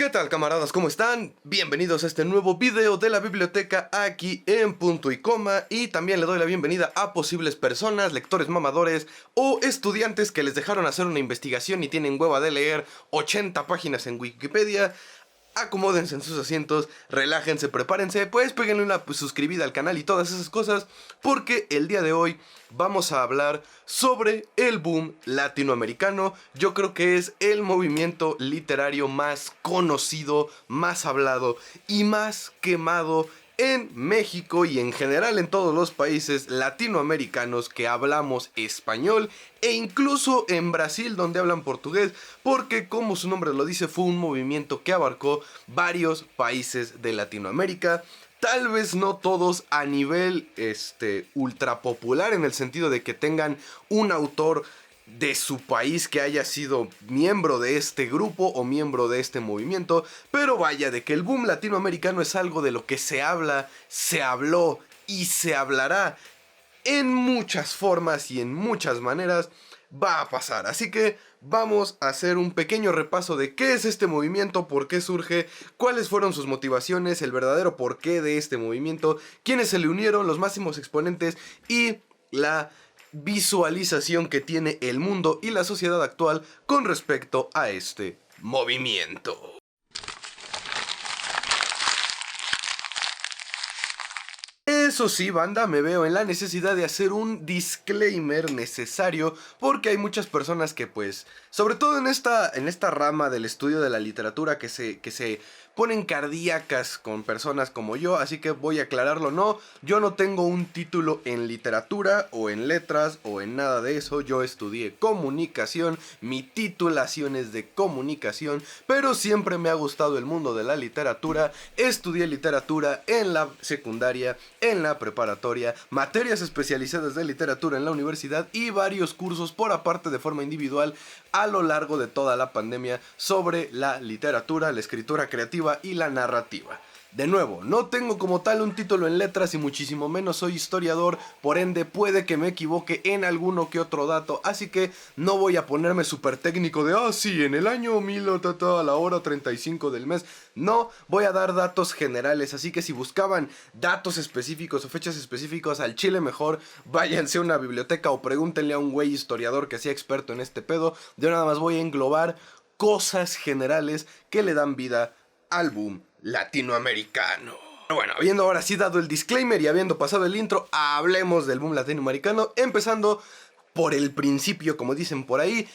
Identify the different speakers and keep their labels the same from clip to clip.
Speaker 1: ¿Qué tal, camaradas? ¿Cómo están? Bienvenidos a este nuevo video de la biblioteca aquí en Punto y Coma. Y también le doy la bienvenida a posibles personas, lectores mamadores o estudiantes que les dejaron hacer una investigación y tienen hueva de leer 80 páginas en Wikipedia. Acomódense en sus asientos, relájense, prepárense, pues péguenle una suscribida al canal y todas esas cosas, porque el día de hoy vamos a hablar sobre el boom latinoamericano. Yo creo que es el movimiento literario más conocido, más hablado y más quemado en México y en general en todos los países latinoamericanos que hablamos español, e incluso en Brasil, donde hablan portugués, porque como su nombre lo dice, fue un movimiento que abarcó varios países de Latinoamérica. Tal vez no todos a nivel ultra popular, en el sentido de que tengan un autor de su país que haya sido miembro de este grupo o miembro de este movimiento, pero vaya, de que el boom latinoamericano es algo de lo que se habla, se habló y se hablará en muchas formas y en muchas maneras. Va a pasar, así que vamos a hacer un pequeño repaso de qué es este movimiento, por qué surge, cuáles fueron sus motivaciones, el verdadero porqué de este movimiento, quiénes se le unieron, los máximos exponentes y la visualización que tiene el mundo y la sociedad actual con respecto a este movimiento. Eso sí, banda, me veo en la necesidad de hacer un disclaimer necesario, porque hay muchas personas que, pues, sobre todo en esta rama del estudio de la literatura, que se ponen cardíacas con personas como yo, así que voy a aclararlo. No, yo no tengo un título en literatura o en letras o en nada de eso. Yo estudié comunicación, mi titulación es de comunicación, pero siempre me ha gustado el mundo de la literatura. Estudié literatura en la secundaria, en la preparatoria, materias especializadas de literatura en la universidad y varios cursos por aparte de forma individual a lo largo de toda la pandemia sobre la literatura, la escritura creativa y la narrativa. De nuevo, no tengo como tal un título en letras y muchísimo menos soy historiador, por ende puede que me equivoque en alguno que otro dato, así que no voy a ponerme súper técnico de sí, en el año 1000 a la hora 35 del mes. No, voy a dar datos generales, así que si buscaban datos específicos o fechas específicas al chile, mejor váyanse a una biblioteca o pregúntenle a un güey historiador que sea experto en este pedo. Yo nada más voy a englobar cosas generales que le dan vida al boom latinoamericano. Pero bueno, habiendo ahora sí dado el disclaimer y habiendo pasado el intro, hablemos del boom latinoamericano, empezando por el principio, como dicen por ahí,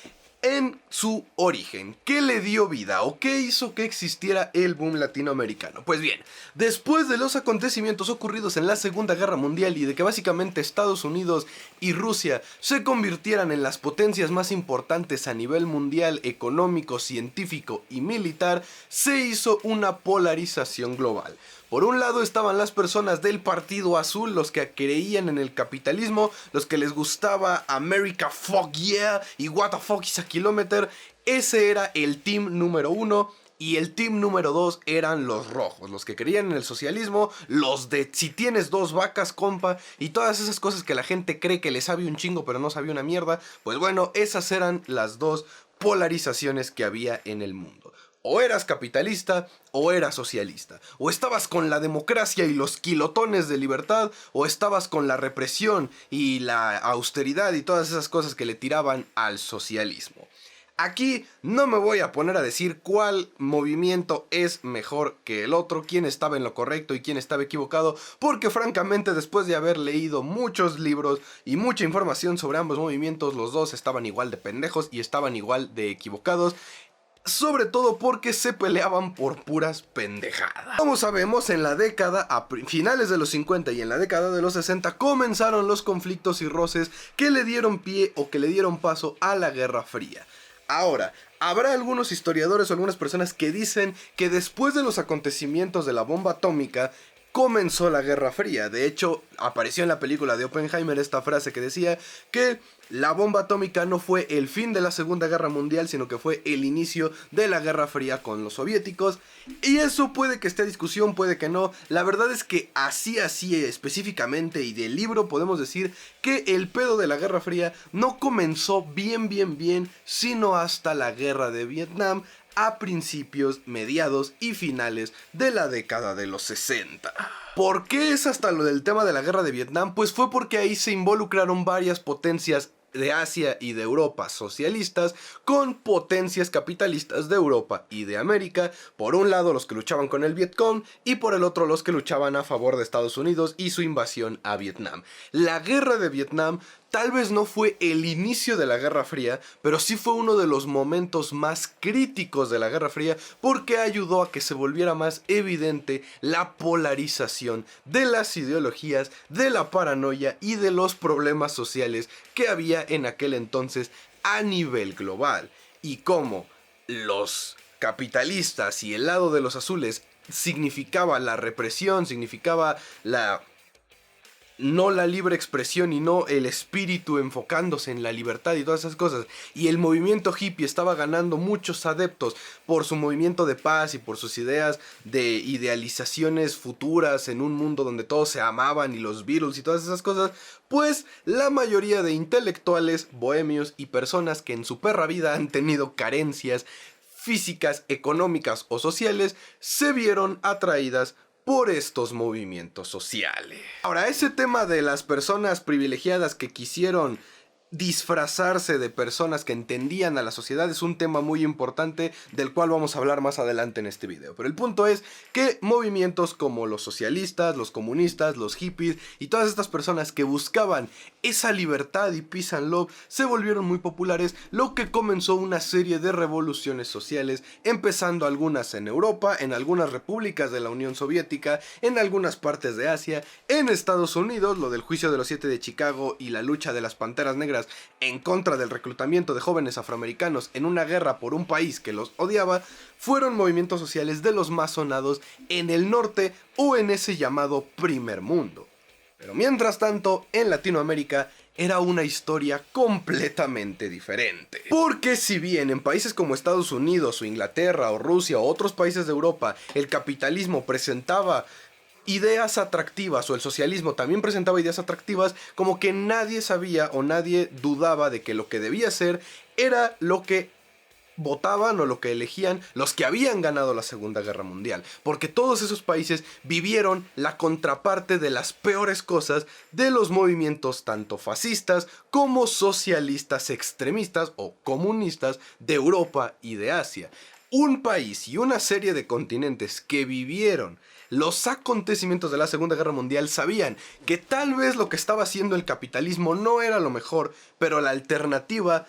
Speaker 1: en su origen. ¿Qué le dio vida o qué hizo que existiera el boom latinoamericano? Pues bien, después de los acontecimientos ocurridos en la Segunda Guerra Mundial y de que básicamente Estados Unidos y Rusia se convirtieran en las potencias más importantes a nivel mundial, económico, científico y militar, se hizo una polarización global. Por un lado estaban las personas del Partido Azul, los que creían en el capitalismo, los que les gustaba America fuck yeah y what the fuck is a kilometer. Ese era el team número 1. Y el team número 2 eran los rojos, los que creían en el socialismo, los de si tienes dos vacas, compa, y todas esas cosas que la gente cree que le sabe un chingo pero no sabe una mierda. Pues bueno, esas eran las dos polarizaciones que había en el mundo. O eras capitalista o eras socialista. O estabas con la democracia y los kilotones de libertad, o estabas con la represión y la austeridad y todas esas cosas que le tiraban al socialismo. Aquí no me voy a poner a decir cuál movimiento es mejor que el otro, quién estaba en lo correcto y quién estaba equivocado, porque francamente después de haber leído muchos libros y mucha información sobre ambos movimientos, los dos estaban igual de pendejos y estaban igual de equivocados. Sobre todo porque se peleaban por puras pendejadas. Como sabemos, en la década, a finales de los 50 y en la década de los 60, comenzaron los conflictos y roces que le dieron pie o que le dieron paso a la Guerra Fría. Ahora, habrá algunos historiadores o algunas personas que dicen que después de los acontecimientos de la bomba atómica comenzó la Guerra Fría. De hecho, apareció en la película de Oppenheimer esta frase que decía que la bomba atómica no fue el fin de la Segunda Guerra Mundial, sino que fue el inicio de la Guerra Fría con los soviéticos. Y eso puede que esté a discusión, puede que no. La verdad es que así específicamente y del libro podemos decir que el pedo de la Guerra Fría no comenzó bien, sino hasta la Guerra de Vietnam. a principios, mediados y finales de la década de los 60. ¿Por qué es hasta lo del tema de la guerra de Vietnam? Pues fue porque ahí se involucraron varias potencias de Asia y de Europa socialistas con potencias capitalistas de Europa y de América, por un lado los que luchaban con el Vietcong y por el otro los que luchaban a favor de Estados Unidos y su invasión a Vietnam. La guerra de Vietnam tal vez no fue el inicio de la Guerra Fría, pero sí fue uno de los momentos más críticos de la Guerra Fría porque ayudó a que se volviera más evidente la polarización de las ideologías, de la paranoia y de los problemas sociales que había en aquel entonces a nivel global. Y cómo los capitalistas y el lado de los azules significaba la represión, significaba no la libre expresión y no el espíritu enfocándose en la libertad y todas esas cosas. Y el movimiento hippie estaba ganando muchos adeptos por su movimiento de paz y por sus ideas de idealizaciones futuras en un mundo donde todos se amaban y los Beatles y todas esas cosas. Pues la mayoría de intelectuales, bohemios y personas que en su perra vida han tenido carencias físicas, económicas o sociales se vieron atraídas por estos movimientos sociales. Ahora, ese tema de las personas privilegiadas que quisieron disfrazarse de personas que entendían a la sociedad es un tema muy importante del cual vamos a hablar más adelante en este video. Pero el punto es que movimientos como los socialistas, los comunistas, los hippies y todas estas personas que buscaban esa libertad y peace and love se volvieron muy populares, lo que comenzó una serie de revoluciones sociales, empezando algunas en Europa, en algunas repúblicas de la Unión Soviética, en algunas partes de Asia, en Estados Unidos, lo del juicio de los 7 de Chicago y la lucha de las Panteras Negras en contra del reclutamiento de jóvenes afroamericanos en una guerra por un país que los odiaba, fueron movimientos sociales de los más sonados en el norte o en ese llamado primer mundo. Pero mientras tanto, en Latinoamérica era una historia completamente diferente. Porque si bien en países como Estados Unidos o Inglaterra o Rusia o otros países de Europa el capitalismo presentaba ideas atractivas o el socialismo también presentaba ideas atractivas, como que nadie sabía o nadie dudaba de que lo que debía ser era lo que votaban o lo que elegían los que habían ganado la Segunda Guerra Mundial, porque todos esos países vivieron la contraparte de las peores cosas de los movimientos tanto fascistas como socialistas extremistas o comunistas de Europa y de Asia. Un país y una serie de continentes que vivieron los acontecimientos de la Segunda Guerra Mundial sabían que tal vez lo que estaba haciendo el capitalismo no era lo mejor, pero la alternativa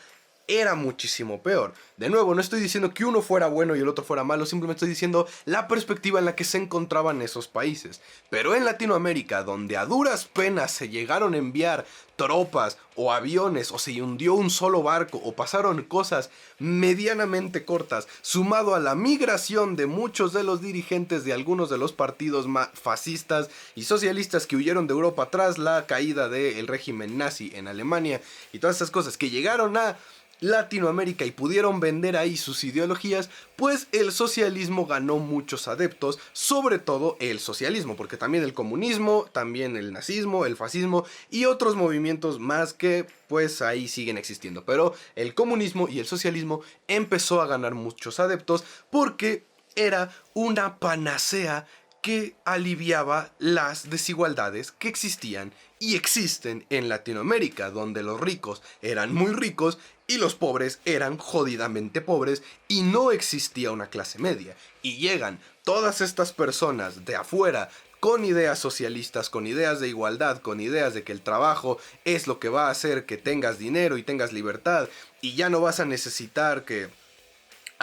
Speaker 1: era muchísimo peor. De nuevo, no estoy diciendo que uno fuera bueno y el otro fuera malo, simplemente estoy diciendo la perspectiva en la que se encontraban esos países. Pero en Latinoamérica, donde a duras penas se llegaron a enviar tropas o aviones, o se hundió un solo barco, o pasaron cosas medianamente cortas, sumado a la migración de muchos de los dirigentes de algunos de los partidos fascistas y socialistas que huyeron de Europa tras la caída del régimen nazi en Alemania, y todas esas cosas que llegaron a Latinoamérica y pudieron vender ahí sus ideologías, pues el socialismo ganó muchos adeptos, sobre todo el socialismo, porque también el comunismo, también el nazismo, el fascismo y otros movimientos más que pues ahí siguen existiendo, pero el comunismo y el socialismo empezó a ganar muchos adeptos porque era una panacea que aliviaba las desigualdades que existían y existen en Latinoamérica, donde los ricos eran muy ricos y los pobres eran jodidamente pobres y no existía una clase media. Y llegan todas estas personas de afuera con ideas socialistas, con ideas de igualdad, con ideas de que el trabajo es lo que va a hacer que tengas dinero y tengas libertad y ya no vas a necesitar que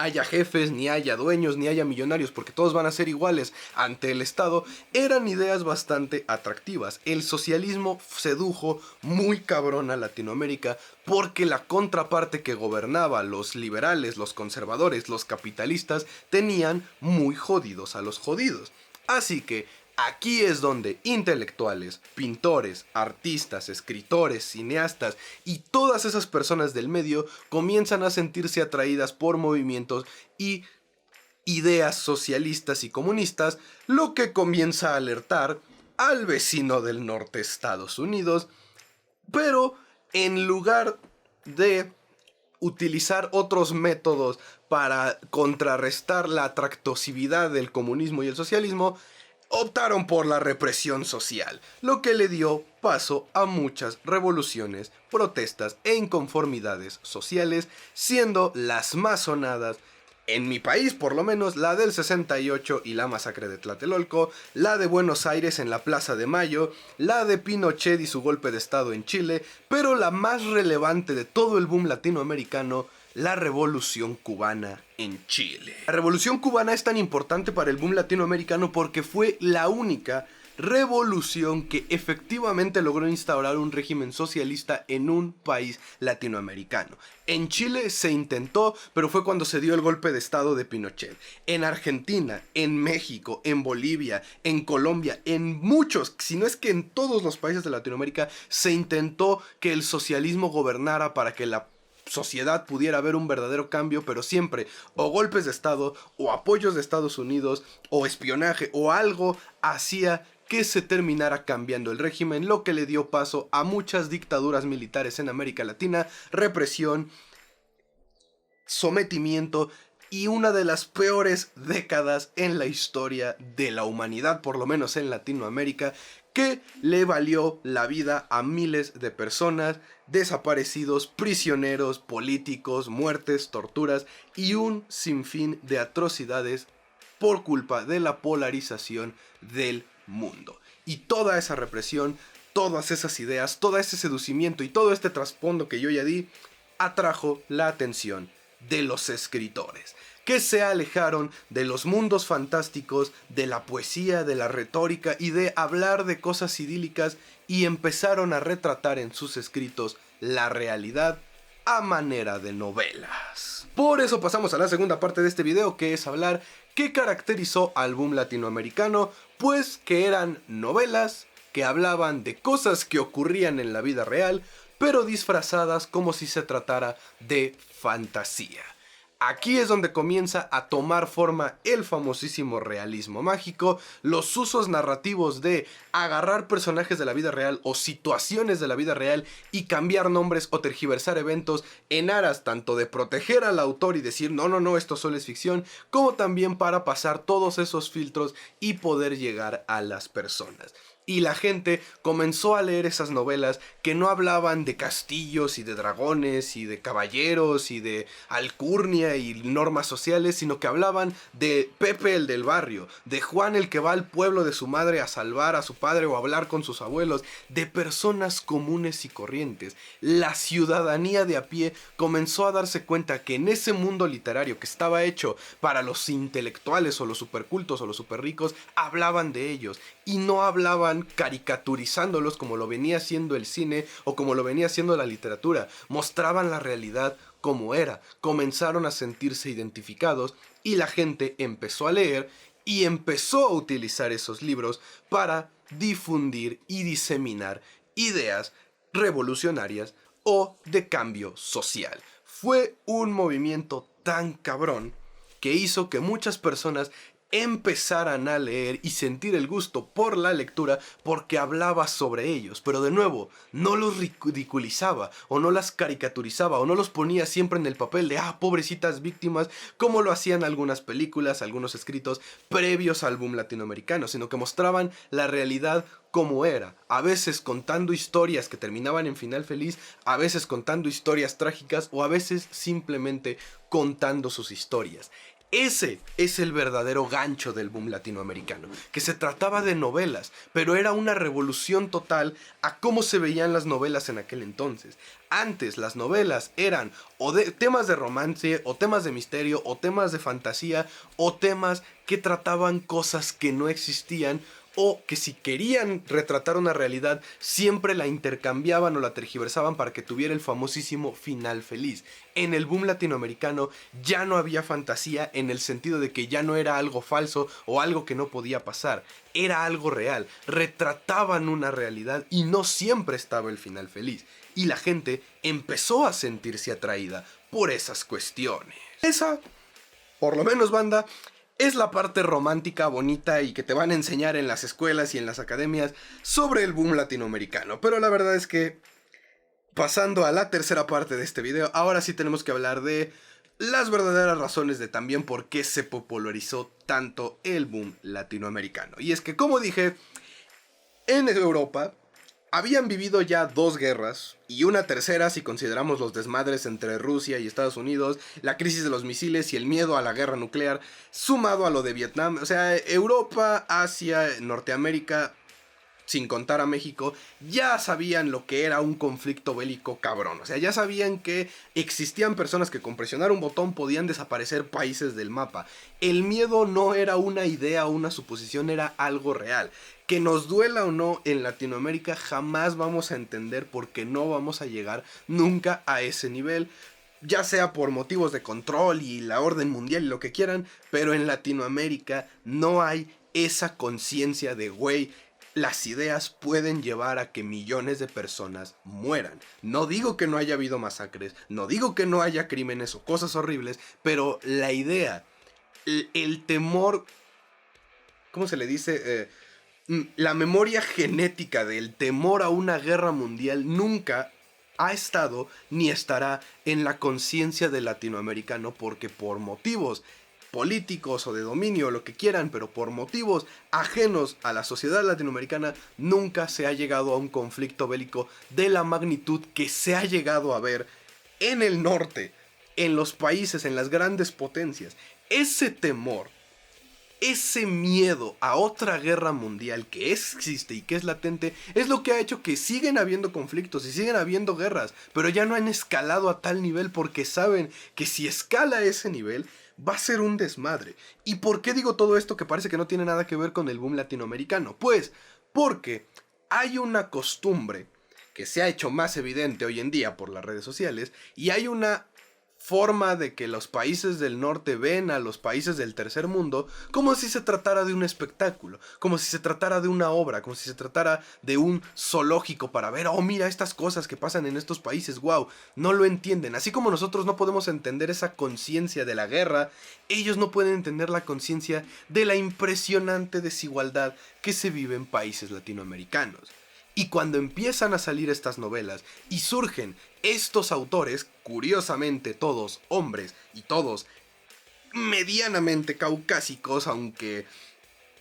Speaker 1: haya jefes, ni haya dueños, ni haya millonarios, porque todos van a ser iguales ante el Estado, eran ideas bastante atractivas. El socialismo sedujo muy cabrón a Latinoamérica porque la contraparte que gobernaba, los liberales, los conservadores, los capitalistas, tenían muy jodidos a los jodidos. Así que aquí es donde intelectuales, pintores, artistas, escritores, cineastas y todas esas personas del medio comienzan a sentirse atraídas por movimientos y ideas socialistas y comunistas, lo que comienza a alertar al vecino del norte, Estados Unidos, pero en lugar de utilizar otros métodos para contrarrestar la atractosividad del comunismo y el socialismo, optaron por la represión social, lo que le dio paso a muchas revoluciones, protestas e inconformidades sociales, siendo las más sonadas, en mi país por lo menos, la del 68 y la masacre de Tlatelolco, la de Buenos Aires en la Plaza de Mayo, la de Pinochet y su golpe de estado en Chile, pero la más relevante de todo el boom latinoamericano, la Revolución Cubana en Chile. La Revolución Cubana es tan importante para el boom latinoamericano porque fue la única revolución que efectivamente logró instaurar un régimen socialista en un país latinoamericano. En Chile se intentó, pero fue cuando se dio el golpe de estado de Pinochet. En Argentina, en México, en Bolivia, en Colombia, en muchos, si no es que en todos los países de Latinoamérica, se intentó que el socialismo gobernara para que la sociedad pudiera haber un verdadero cambio, pero siempre o golpes de estado, o apoyos de Estados Unidos, o espionaje, o algo hacía que se terminara cambiando el régimen, lo que le dio paso a muchas dictaduras militares en América Latina, represión, sometimiento y una de las peores décadas en la historia de la humanidad, por lo menos en Latinoamérica, que le valió la vida a miles de personas, desaparecidos, prisioneros, políticos, muertes, torturas y un sinfín de atrocidades por culpa de la polarización del mundo. Y toda esa represión, todas esas ideas, todo ese seducimiento y todo este trasfondo que yo ya di, atrajo la atención de los escritores, que se alejaron de los mundos fantásticos, de la poesía, de la retórica y de hablar de cosas idílicas y empezaron a retratar en sus escritos la realidad a manera de novelas. Por eso pasamos a la segunda parte de este video, que es hablar qué caracterizó al boom latinoamericano, pues que eran novelas que hablaban de cosas que ocurrían en la vida real, pero disfrazadas como si se tratara de fantasía. Aquí es donde comienza a tomar forma el famosísimo realismo mágico, los usos narrativos de agarrar personajes de la vida real o situaciones de la vida real y cambiar nombres o tergiversar eventos en aras tanto de proteger al autor y decir no, esto solo es ficción, como también para pasar todos esos filtros y poder llegar a las personas. Y la gente comenzó a leer esas novelas que no hablaban de castillos y de dragones y de caballeros y de alcurnia y normas sociales, sino que hablaban de Pepe el del barrio, de Juan el que va al pueblo de su madre a salvar a su padre o a hablar con sus abuelos, de personas comunes y corrientes. La ciudadanía de a pie comenzó a darse cuenta que en ese mundo literario que estaba hecho para los intelectuales o los supercultos o los superricos, hablaban de ellos y no hablaban caricaturizándolos como lo venía haciendo el cine o como lo venía haciendo la literatura. Mostraban la realidad como era, comenzaron a sentirse identificados y la gente empezó a leer y empezó a utilizar esos libros para difundir y diseminar ideas revolucionarias o de cambio social. Fue un movimiento tan cabrón que hizo que muchas personas empezaran a leer y sentir el gusto por la lectura porque hablaba sobre ellos, pero de nuevo, no los ridiculizaba o no las caricaturizaba o no los ponía siempre en el papel de pobrecitas víctimas como lo hacían algunas películas, algunos escritos previos al boom latinoamericano, sino que mostraban la realidad como era, a veces contando historias que terminaban en final feliz, a veces contando historias trágicas o a veces simplemente contando sus historias. Ese es el verdadero gancho del boom latinoamericano, que se trataba de novelas, pero era una revolución total a cómo se veían las novelas en aquel entonces. Antes las novelas eran o de temas de romance, o temas de misterio, o temas de fantasía, o temas que trataban cosas que no existían, o que si querían retratar una realidad, siempre la intercambiaban o la tergiversaban para que tuviera el famosísimo final feliz. En el boom latinoamericano ya no había fantasía en el sentido de que ya no era algo falso o algo que no podía pasar. Era algo real, retrataban una realidad y no siempre estaba el final feliz. Y la gente empezó a sentirse atraída por esas cuestiones. Esa, por lo menos banda, es la parte romántica, bonita y que te van a enseñar en las escuelas y en las academias sobre el boom latinoamericano. Pero la verdad es que Pasando a la tercera parte de este video, ahora sí tenemos que hablar de las verdaderas razones de también por qué se popularizó tanto el boom latinoamericano. Y es que, como dije, en Europa habían vivido ya dos guerras y una tercera si consideramos los desmadres entre Rusia y Estados Unidos, la crisis de los misiles y el miedo a la guerra nuclear, sumado a lo de Vietnam. O sea, Europa, Asia, Norteamérica, sin contar a México, ya sabían lo que era un conflicto bélico cabrón. O sea, ya sabían que existían personas que con presionar un botón podían desaparecer países del mapa. El miedo no era una idea o una suposición, era algo real. Que nos duela o no en Latinoamérica, jamás vamos a entender porque no vamos a llegar nunca a ese nivel. Ya sea por motivos de control y la orden mundial y lo que quieran, pero en Latinoamérica no hay esa conciencia de, güey, las ideas pueden llevar a que millones de personas mueran. No digo que no haya habido masacres, no digo que no haya crímenes o cosas horribles, pero la idea, el temor, ¿cómo se le dice? La memoria genética del temor a una guerra mundial nunca ha estado ni estará en la conciencia del latinoamericano, porque por motivos políticos o de dominio, o lo que quieran, pero por motivos ajenos a la sociedad latinoamericana, nunca se ha llegado a un conflicto bélico de la magnitud que se ha llegado a ver en el norte, en los países, en las grandes potencias. Ese temor, ese miedo a otra guerra mundial que existe y que es latente, es lo que ha hecho que siguen habiendo conflictos y siguen habiendo guerras, pero ya no han escalado a tal nivel porque saben que si escala a ese nivel va a ser un desmadre. ¿Y por qué digo todo esto que parece que no tiene nada que ver con el boom latinoamericano? Pues porque hay una costumbre que se ha hecho más evidente hoy en día por las redes sociales, y hay una forma de que los países del norte ven a los países del tercer mundo como si se tratara de un espectáculo, como si se tratara de una obra, como si se tratara de un zoológico para ver, oh, mira estas cosas que pasan en estos países, wow, no lo entienden. Así como nosotros no podemos entender esa conciencia de la guerra, ellos no pueden entender la conciencia de la impresionante desigualdad que se vive en países latinoamericanos. Y cuando empiezan a salir estas novelas y surgen estos autores, curiosamente todos hombres y todos medianamente caucásicos, aunque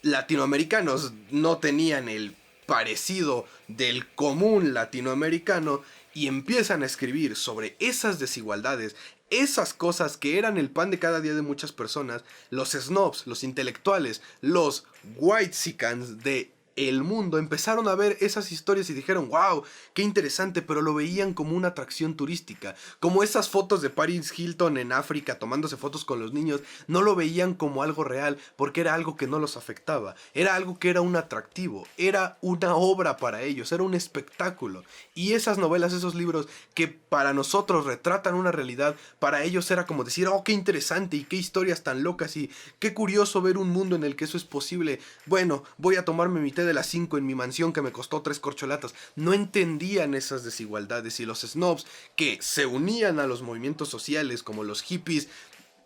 Speaker 1: latinoamericanos no tenían el parecido del común latinoamericano, y empiezan a escribir sobre esas desigualdades, esas cosas que eran el pan de cada día de muchas personas, los snobs, los intelectuales, los whitexicans de el mundo empezaron a ver esas historias y dijeron, wow, qué interesante, pero lo veían como una atracción turística, como esas fotos de Paris Hilton en África tomándose fotos con los niños, no lo veían como algo real, porque era algo que no los afectaba, era algo que era un atractivo, era una obra para ellos, era un espectáculo. Y esas novelas, esos libros que para nosotros retratan una realidad, para ellos era como decir, oh, qué interesante y qué historias tan locas y qué curioso ver un mundo en el que eso es posible. Bueno, voy a tomarme mi té de las 5 en mi mansión que me costó 3 corcholatas. No entendían esas desigualdades, y los snobs que se unían a los movimientos sociales como los hippies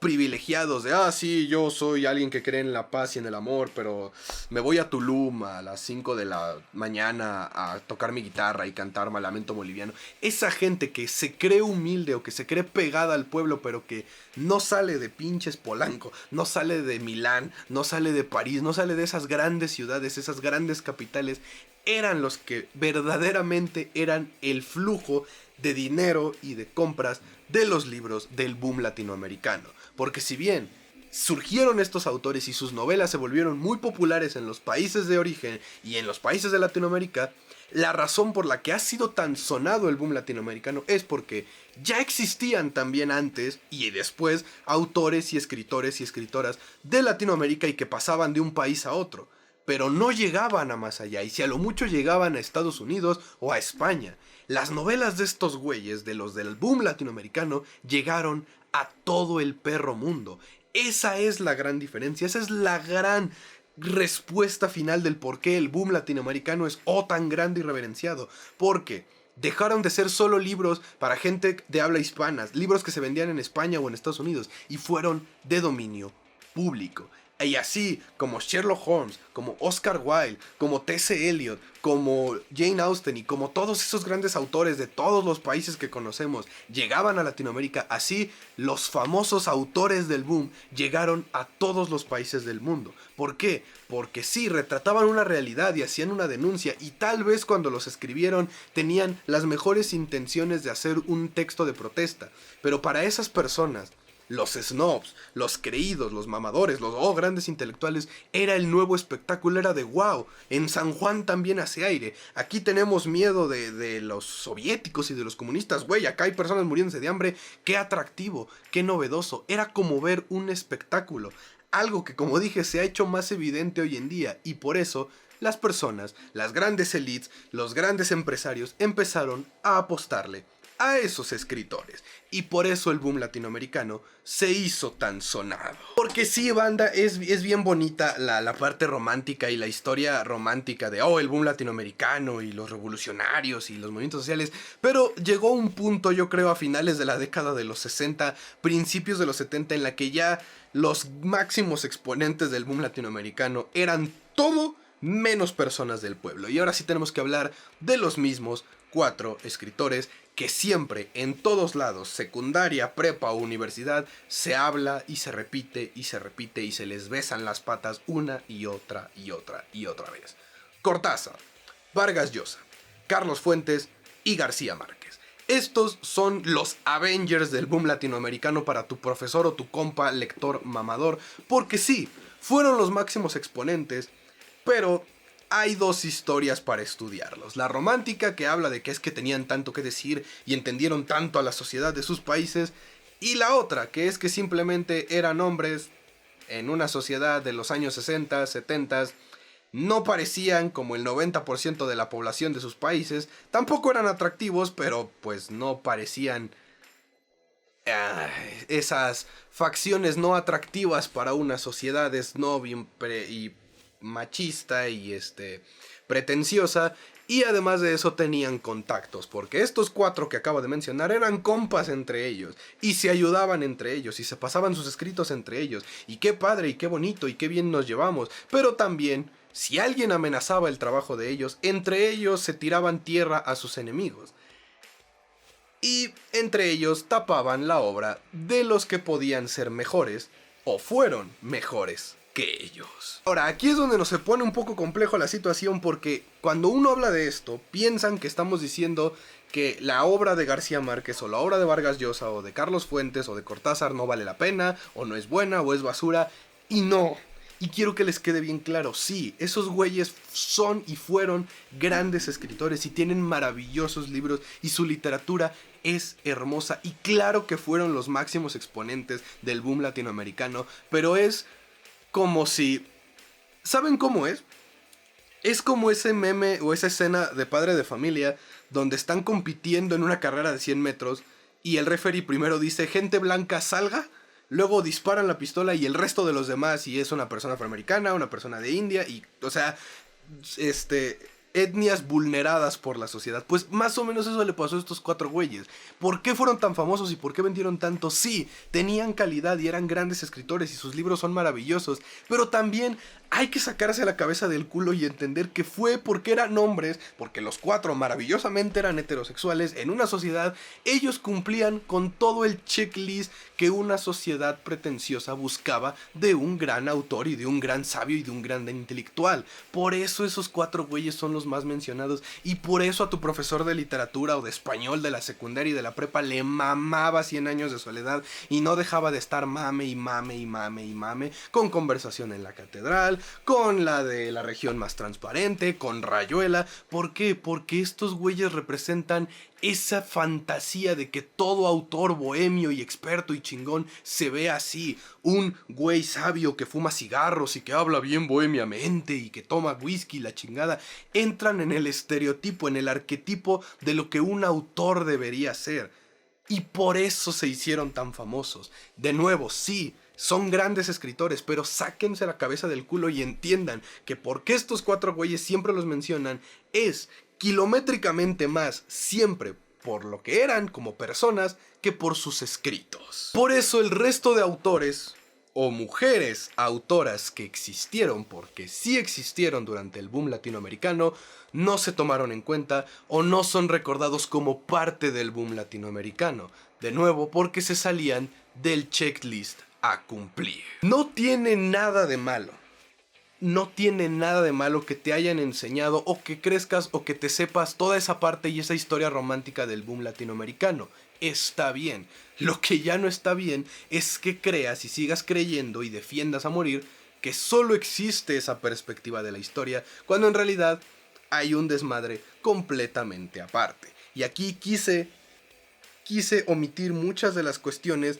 Speaker 1: privilegiados de, sí, yo soy alguien que cree en la paz y en el amor, pero me voy a Tulum a las 5 de la mañana a tocar mi guitarra y cantar Lamento Boliviano. Esa gente que se cree humilde o que se cree pegada al pueblo, pero que no sale de pinches Polanco, no sale de Milán, no sale de París, no sale de esas grandes ciudades, esas grandes capitales, eran los que verdaderamente eran el flujo de dinero y de compras de los libros del boom latinoamericano. Porque si bien surgieron estos autores y sus novelas se volvieron muy populares en los países de origen y en los países de Latinoamérica, la razón por la que ha sido tan sonado el boom latinoamericano es porque ya existían también antes y después autores y escritoras de Latinoamérica y que pasaban de un país a otro, pero no llegaban a más allá, y si a lo mucho llegaban a Estados Unidos o a España. Las novelas de estos güeyes, de los del boom latinoamericano, llegaron a todo el perro mundo. Esa es la gran diferencia, esa es la gran respuesta final del por qué el boom latinoamericano es tan grande y reverenciado. Porque dejaron de ser solo libros para gente de habla hispana, libros que se vendían en España o en Estados Unidos, y fueron de dominio público. Y así como Sherlock Holmes, como Oscar Wilde, como T.S. Eliot, como Jane Austen y como todos esos grandes autores de todos los países que conocemos llegaban a Latinoamérica, así los famosos autores del boom llegaron a todos los países del mundo. ¿Por qué? Porque sí, retrataban una realidad y hacían una denuncia, y tal vez cuando los escribieron tenían las mejores intenciones de hacer un texto de protesta, pero para esas personas, los snobs, los creídos, los mamadores, los grandes intelectuales, era el nuevo espectáculo, era de wow. En San Juan también hace aire. Aquí tenemos miedo de los soviéticos y de los comunistas. Güey, acá hay personas muriéndose de hambre. Qué atractivo, qué novedoso. Era como ver un espectáculo. Algo que, como dije, se ha hecho más evidente hoy en día. Y por eso las personas, las grandes élites, los grandes empresarios empezaron a apostarle a esos escritores. Y por eso el boom latinoamericano se hizo tan sonado. Porque sí, banda, es bien bonita la parte romántica y la historia romántica de, el boom latinoamericano y los revolucionarios y los movimientos sociales. Pero llegó un punto, yo creo, a finales de la década de los 60, principios de los 70, en la que ya los máximos exponentes del boom latinoamericano eran todo menos personas del pueblo. Y ahora sí tenemos que hablar de los mismos 4 escritores que siempre, en todos lados, secundaria, prepa o universidad, se habla y se repite y se repite y se les besan las patas una y otra y otra y otra vez. Cortázar, Vargas Llosa, Carlos Fuentes y García Márquez. Estos son los Avengers del boom latinoamericano para tu profesor o tu compa lector mamador, porque sí, fueron los máximos exponentes, pero hay 2 historias para estudiarlos. La romántica, que habla de que es que tenían tanto que decir y entendieron tanto a la sociedad de sus países, y la otra, que es que simplemente eran hombres en una sociedad de los años 60, 70, no parecían como el 90% de la población de sus países, tampoco eran atractivos, pero pues no parecían esas facciones no atractivas para una sociedad snob y machista y pretenciosa. Y además de eso tenían contactos, porque estos 4 que acabo de mencionar eran compas entre ellos, y se ayudaban entre ellos, y se pasaban sus escritos entre ellos, y qué padre, y qué bonito, y qué bien nos llevamos. Pero también, si alguien amenazaba el trabajo de ellos, entre ellos se tiraban tierra a sus enemigos. Y entre ellos tapaban la obra de los que podían ser mejores, o fueron mejores que ellos. Ahora, aquí es donde nos se pone un poco complejo la situación, porque cuando uno habla de esto, piensan que estamos diciendo que la obra de García Márquez o la obra de Vargas Llosa o de Carlos Fuentes o de Cortázar no vale la pena, o no es buena, o es basura, y no. Y quiero que les quede bien claro, sí, esos güeyes son y fueron grandes escritores y tienen maravillosos libros y su literatura es hermosa, y claro que fueron los máximos exponentes del boom latinoamericano, pero es como si... ¿Saben cómo es? Es como ese meme o esa escena de Padre de Familia donde están compitiendo en una carrera de 100 metros y el referee primero dice gente blanca salga, luego disparan la pistola y el resto de los demás, y es una persona afroamericana, una persona de India y, o sea, etnias vulneradas por la sociedad. Pues más o menos eso le pasó a estos 4 güeyes. ¿Por qué fueron tan famosos y por qué vendieron tanto? Sí, tenían calidad y eran grandes escritores y sus libros son maravillosos, pero también hay que sacarse la cabeza del culo y entender que fue porque eran hombres, porque los 4 maravillosamente eran heterosexuales en una sociedad. Ellos cumplían con todo el checklist que una sociedad pretenciosa buscaba de un gran autor y de un gran sabio y de un gran intelectual. Por eso esos 4 güeyes son los más mencionados, y por eso a tu profesor de literatura o de español de la secundaria y de la prepa le mamaba 100 años de soledad y no dejaba de estar mame y mame y mame y mame con Conversación en la Catedral, con la de La Región Más Transparente, con Rayuela. ¿Por qué? Porque estos güeyes representan esa fantasía de que todo autor bohemio y experto y chingón se ve así. Un güey sabio que fuma cigarros y que habla bien bohemiamente y que toma whisky, la chingada. Entran en el estereotipo, en el arquetipo de lo que un autor debería ser. Y por eso se hicieron tan famosos. De nuevo, sí, son grandes escritores, pero sáquense la cabeza del culo y entiendan que porque estos 4 güeyes siempre los mencionan, es kilométricamente más siempre por lo que eran como personas que por sus escritos. Por eso el resto de autores o mujeres autoras que existieron, porque sí existieron durante el boom latinoamericano, no se tomaron en cuenta o no son recordados como parte del boom latinoamericano. De nuevo, porque se salían del checklist a cumplir. No tiene nada de malo. No tiene nada de malo que te hayan enseñado o que crezcas o que te sepas toda esa parte y esa historia romántica del boom latinoamericano. Está bien. Lo que ya no está bien es que creas y sigas creyendo y defiendas a morir que solo existe esa perspectiva de la historia, cuando en realidad hay un desmadre completamente aparte. Y aquí quise omitir muchas de las cuestiones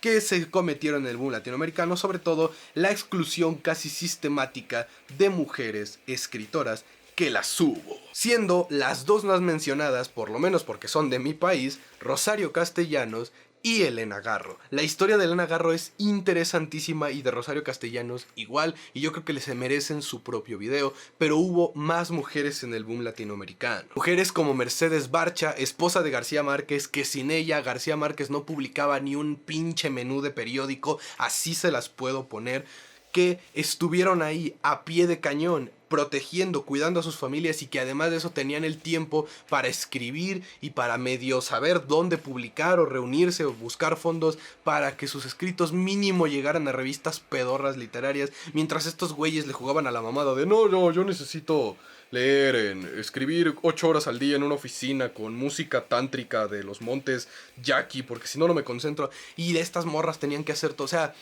Speaker 1: que se cometieron en el boom latinoamericano, sobre todo la exclusión casi sistemática de mujeres escritoras, que las hubo. Siendo las dos más mencionadas, por lo menos porque son de mi país, Rosario Castellanos y Elena Garro. La historia de Elena Garro es interesantísima y de Rosario Castellanos igual, y yo creo que se merecen su propio video, pero hubo más mujeres en el boom latinoamericano. Mujeres como Mercedes Barcha, esposa de García Márquez, que sin ella García Márquez no publicaba ni un pinche menú de periódico, así se las puedo poner, que estuvieron ahí a pie de cañón, protegiendo, cuidando a sus familias, y que además de eso tenían el tiempo para escribir y para medio saber dónde publicar o reunirse o buscar fondos para que sus escritos mínimo llegaran a revistas pedorras literarias, mientras estos güeyes le jugaban a la mamada de no, yo necesito leer, escribir 8 horas al día en una oficina con música tántrica de los montes Yaqui, porque si no, no me concentro. Y estas morras tenían que hacer todo, o sea,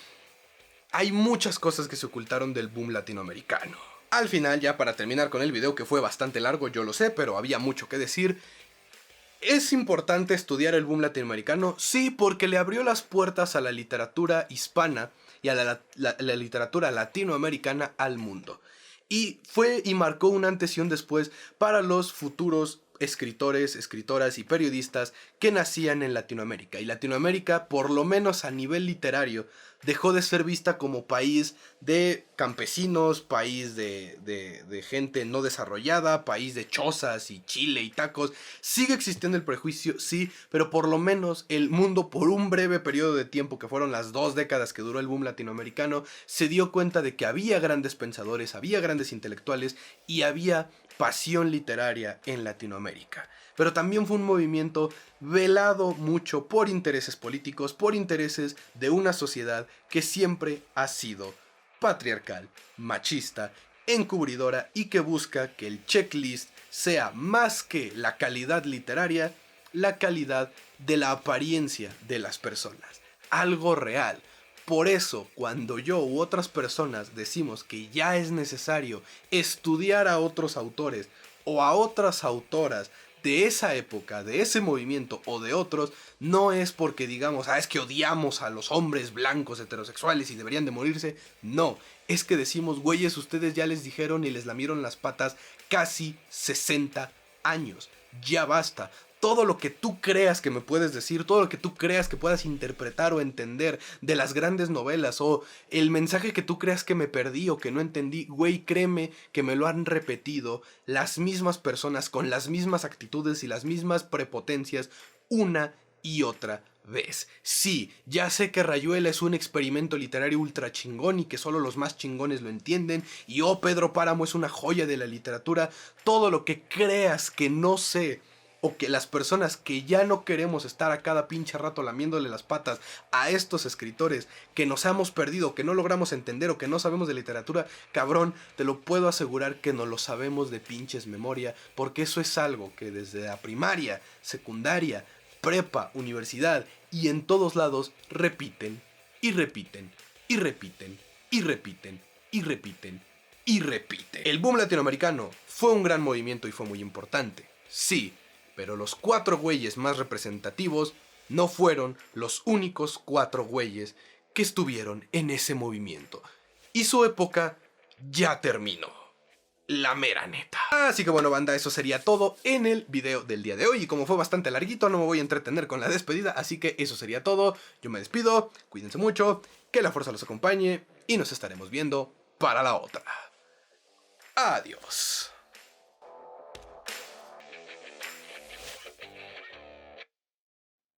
Speaker 1: hay muchas cosas que se ocultaron del boom latinoamericano. Al final, ya para terminar con el video, que fue bastante largo, yo lo sé, pero había mucho que decir. ¿Es importante estudiar el boom latinoamericano? Sí, porque le abrió las puertas a la literatura hispana y a la literatura latinoamericana al mundo. Y fue y marcó un antes y un después para los futuros escritores, escritoras y periodistas que nacían en Latinoamérica. Y Latinoamérica, por lo menos a nivel literario, dejó de ser vista como país de campesinos, país de gente no desarrollada, país de chozas y chile y tacos. Sigue existiendo el prejuicio, sí, pero por lo menos el mundo, por un breve periodo de tiempo que fueron las 2 décadas que duró el boom latinoamericano, se dio cuenta de que había grandes pensadores, había grandes intelectuales y había pasión literaria en Latinoamérica. Pero también fue un movimiento velado mucho por intereses políticos, por intereses de una sociedad que siempre ha sido patriarcal, machista, encubridora y que busca que el checklist sea más que la calidad literaria, la calidad de la apariencia de las personas. Algo real. Por eso, cuando yo u otras personas decimos que ya es necesario estudiar a otros autores o a otras autoras de esa época, de ese movimiento o de otros, no es porque digamos, es que odiamos a los hombres blancos heterosexuales y deberían de morirse. No, es que decimos, güeyes, ustedes ya les dijeron y les lamieron las patas casi 60 años. Ya basta. Todo lo que tú creas que me puedes decir, todo lo que tú creas que puedas interpretar o entender de las grandes novelas, o el mensaje que tú creas que me perdí o que no entendí, güey, créeme que me lo han repetido las mismas personas con las mismas actitudes y las mismas prepotencias una y otra vez. Sí, ya sé que Rayuela es un experimento literario ultra chingón y que solo los más chingones lo entienden, y Pedro Páramo es una joya de la literatura. Todo lo que creas que no sé, o que las personas que ya no queremos estar a cada pinche rato lamiéndole las patas a estos escritores que nos hemos perdido, que no logramos entender o que no sabemos de literatura, cabrón, te lo puedo asegurar que no lo sabemos de pinches memoria, porque eso es algo que desde la primaria, secundaria, prepa, universidad y en todos lados repiten y repiten y repiten y repiten y repiten y repiten. El boom latinoamericano fue un gran movimiento y fue muy importante, sí, pero los 4 güeyes más representativos no fueron los únicos 4 güeyes que estuvieron en ese movimiento. Y su época ya terminó. La mera neta. Así que bueno, banda, eso sería todo en el video del día de hoy. Y como fue bastante larguito, no me voy a entretener con la despedida. Así que eso sería todo. Yo me despido, cuídense mucho, que la fuerza los acompañe y nos estaremos viendo para la otra. Adiós.